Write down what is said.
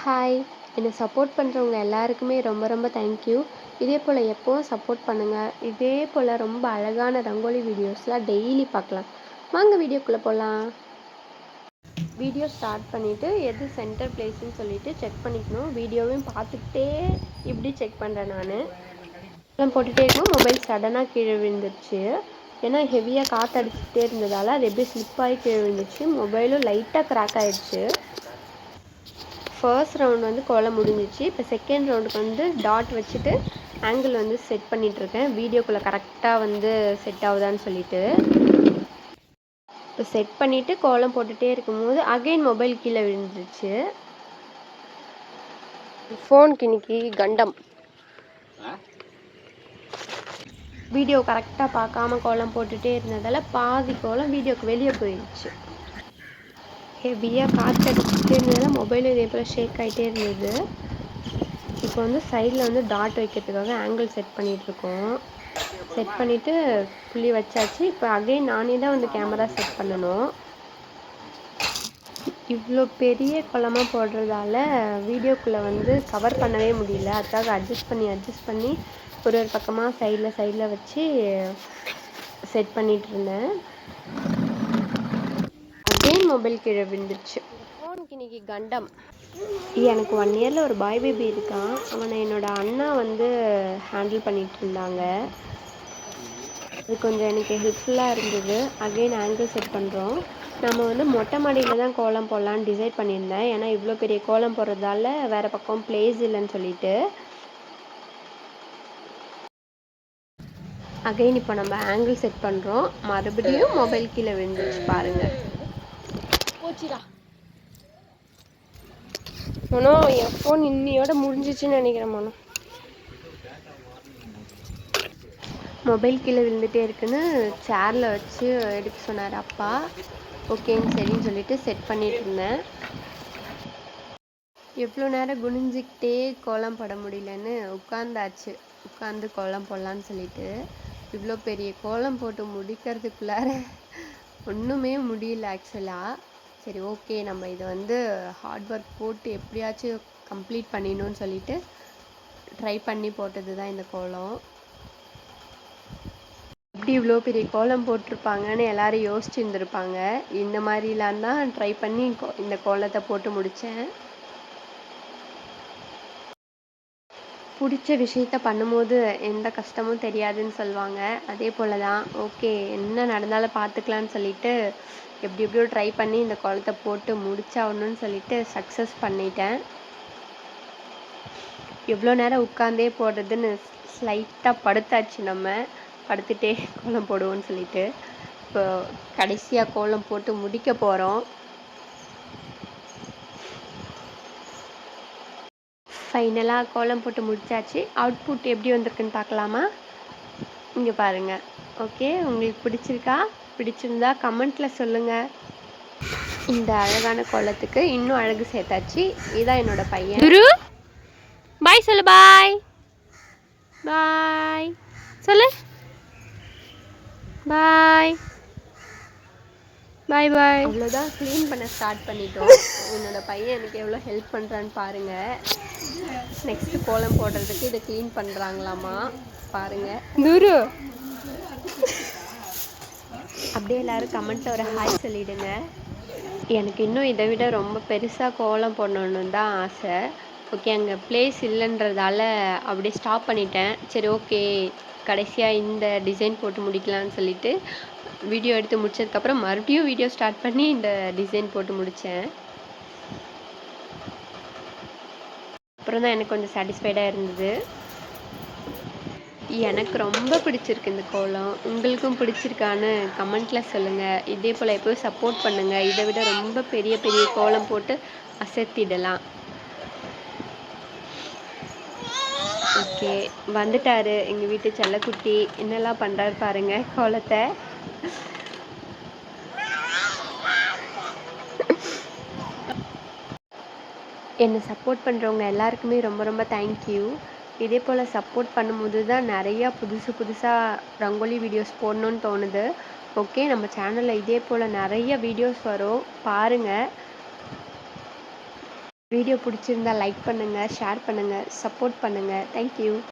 Hi! என்னை support பண்ணுறவங்க எல்லாருக்குமே ரொம்ப ரொம்ப தேங்க்யூ. இதே போல் எப்போவும் சப்போர்ட் பண்ணுங்கள். இதே போல் ரொம்ப அழகான ரங்கோலி வீடியோஸ்லாம் டெய்லி பார்க்கலாம். வாங்க வீடியோக்குள்ளே போகலாம். வீடியோ ஸ்டார்ட் பண்ணிவிட்டு எது சென்டர் பிளேஸ்ன்னு சொல்லிவிட்டு செக் பண்ணிக்கணும். வீடியோவையும் பார்த்துக்கிட்டே இப்படி செக் பண்ணுறேன் நான். எல்லாம் போட்டுகிட்டே இருக்கும் மொபைல் சடனாக கீழே விழுந்துருச்சு. ஏன்னா ஹெவியாக காற்றடிச்சிக்கிட்டே இருந்ததால் அது எப்படி ஸ்லிப்பாகி கீழே விழுந்துச்சு. மொபைலும் லைட்டாக கிராக் ஆகிடுச்சு. ஃபர்ஸ்ட் ரவுண்ட் வந்து கோலம் முடிஞ்சிச்சு. இப்போ செகண்ட் ரவுண்டுக்கு வந்து டாட் வச்சுட்டு ஆங்கிள் வந்து செட் பண்ணிகிட்ருக்கேன். வீடியோக்குள்ளே கரெக்டாக வந்து செட் ஆகுதான்னு சொல்லிட்டு. இப்போ செட் பண்ணிவிட்டு கோலம் போட்டுகிட்டே இருக்கும்போது அகைன் மொபைல் கீழே விழுந்துருச்சு. ஃபோனுக்கு இன்னைக்கு கண்டம். வீடியோ கரெக்டாக பார்க்காம கோலம் போட்டுகிட்டே இருந்ததால் பாதி கோலம் வீடியோக்கு வெளியே போயிடுச்சு. ஹெவியாக காற்றடிச்சிட்டே இருந்ததால் மொபைலும் இதே போல் ஷேக் ஆகிட்டே இருந்தது. இப்போ வந்து சைடில் வந்து டாட் வைக்கிறதுக்காக ஆங்கிள் செட் பண்ணிகிட்ருக்கோம். செட் பண்ணிவிட்டு புள்ளி வச்சாச்சு. இப்போ அகைன் நானே தான் வந்து கேமரா செட் பண்ணணும். இவ்வளோ பெரிய கோலமாக போடுறதால வீடியோக்குள்ளே வந்து கவர் பண்ணவே முடியல. அதுக்காக அட்ஜஸ்ட் பண்ணி ஒரு பக்கமாக சைடில் வச்சு செட் பண்ணிகிட்டு இருந்தேன். அகைன் மொபைல் கீழே விழுந்துருச்சு. ஃபோனுக்கு இன்னைக்கு கண்டம். எனக்கு 1 இயரில் ஒரு பாய் பேபி இருக்கான். அவனை என்னோடய அண்ணா வந்து ஹேண்டில் பண்ணிகிட்டு இருந்தாங்க. அது கொஞ்சம் எனக்கு ஹெல்ப்ஃபுல்லாக இருந்தது. அகைன் ஆங்கிள் செட் பண்ணுறோம். நம்ம வந்து மொட்டை மாடியில் தான் கோலம் போடலான்னு டிசைட் பண்ணியிருந்தேன். ஏன்னா இவ்வளோ பெரிய கோலம் போடுறதால வேறு பக்கம் பிளேஸ் இல்லைன்னு சொல்லிட்டு. அகைன் இப்போ நம்ம ஆங்கிள் செட் பண்ணுறோம். மறுபடியும் மொபைல் கீழே விழுந்துச்சு பாருங்கள். போச்சுடா மனோ, என் ஃபோன் இன்னையோட முடிஞ்சிச்சுன்னு நினைக்கிறேன் மனோ. மொபைல் கீழே விழுந்துகிட்டே இருக்குன்னு சேரில் வச்சு எடுக்க சொன்னார் அப்பா. ஓகேன்னு சரின்னு சொல்லிட்டு செட் பண்ணிகிட்டு இருந்தேன். எவ்வளோ நேரம் குனிஞ்சிக்கிட்டே கோலம் போட முடியலன்னு உட்காந்து கோலம் போடலான்னு சொல்லிட்டு இவ்வளோ பெரிய கோலம் போட்டு முடிக்கிறதுக்குள்ளார ஒன்றுமே முடியல ஆக்சுவலாக. சரி ஓகே, நம்ம இதை வந்து ஹார்ட் ஒர்க் போட்டு எப்படியாச்சும் கம்ப்ளீட் பண்ணிடணும்னு சொல்லிட்டு ட்ரை பண்ணி போட்டது தான் இந்த கோலம். எப்படி இவ்வளோ பெரிய கோலம் போட்டிருப்பாங்கன்னு எல்லோரும் யோசிச்சுருந்துருப்பாங்க. இந்த மாதிரிலாம் தான் ட்ரை பண்ணி இந்த கோலத்தை போட்டு முடித்தேன். பிடிச்ச விஷயத்த பண்ணும்போது எந்த கஷ்டமும் தெரியாதுன்னு சொல்லுவாங்க. அதே போல் தான் ஓகே, என்ன நடந்தாலும் பார்த்துக்கலான்னு சொல்லிட்டு எப்படியோ ட்ரை பண்ணி இந்த கோலத்தை போட்டு முடிச்சாகணும்னு சொல்லிட்டு சக்ஸஸ் பண்ணிட்டேன். எவ்வளோ நேரம் உட்காந்தே போடுறதுன்னு ஸ்லைட்டாக படுத்தாச்சு. நம்ம படுத்துகிட்டே கோலம் போடுவோன்னு சொல்லிட்டு இப்போ கடைசியாக கோலம் போட்டு முடிக்க போகிறோம். ஃபைனலாக கோலம் போட்டு முடிச்சாச்சு. அவுட்புட் எப்படி வந்திருக்குன்னு பார்க்கலாமா? இங்கே பாருங்கள். ஓகே, உங்களுக்கு பிடிச்சிருந்தா கமெண்ட்டில் சொல்லுங்கள். இந்த அழகான கோலத்துக்கு இன்னும் அழகு சேர்த்தாச்சு. இதுதான் என்னோட பையன். குரு, பாய் சொல்லு. பாய் பாய் சொல்லு. பாய் பாய் பாய். அவ்வளோதான், க்ளீன் பண்ண ஸ்டார்ட் பண்ணிட்டோம். என்னோடய பையன் எனக்கு எவ்வளோ ஹெல்ப் பண்ணுறான்னு பாருங்கள். நெக்ஸ்ட்டு கோலம் போடுறதுக்கு இதை க்ளீன் பண்ணுறாங்களாமா பாருங்கள். குரு, அப்படியே எல்லோரும் கமெண்ட்டில் ஒரு ஹாய் சொல்லிவிடுங்க. எனக்கு இன்னும் இதை விட ரொம்ப பெருசாக கோலம் போடணுன்னு தான் ஆசை. ஓகே, அங்கே பிளேஸ் இல்லைன்றதால அப்படியே ஸ்டாப் பண்ணிட்டேன். சரி ஓகே, கடைசியாக இந்த டிசைன் போட்டு முடிக்கலான்னு சொல்லிட்டு வீடியோ எடுத்து முடிச்சதுக்கப்புறம் மறுபடியும் வீடியோ ஸ்டார்ட் பண்ணி இந்த டிசைன் போட்டு முடித்தேன். அப்புறம் தான் எனக்கு கொஞ்சம் சாட்டிஸ்ஃபைடாக இருந்தது. எனக்கு ரொம்ப பிடிச்சிருக்கு இந்த கோலம். உங்களுக்கும் பிடிச்சிருக்கான்னு கமெண்ட்டில் சொல்லுங்கள். இதே போல் எப்போயும் சப்போர்ட் பண்ணுங்கள். இதை விட ரொம்ப பெரிய பெரிய கோலம் போட்டு அசத்திடலாம். ஓகே, வந்துட்டாரு எங்கள் வீட்டு செல்லக்குட்டி. என்னெல்லாம் பண்ணுறாரு பாருங்கள் கோலத்தை. என்னை சப்போர்ட் பண்ணுறவங்க எல்லாருக்குமே ரொம்ப ரொம்ப தேங்க்யூ. இதே போல் சப்போர்ட் பண்ணும்போது தான் நிறையா புதுசாக ரங்கோலி வீடியோஸ் போடணுன்னு தோணுது. ஓகே, நம்ம சேனலில் இதே போல் நிறைய வீடியோஸ் வரும் பாருங்கள். வீடியோ பிடிச்சிருந்தா லைக் பண்ணுங்கள், ஷேர் பண்ணுங்கள், சப்போர்ட் பண்ணுங்கள். தேங்க்யூ.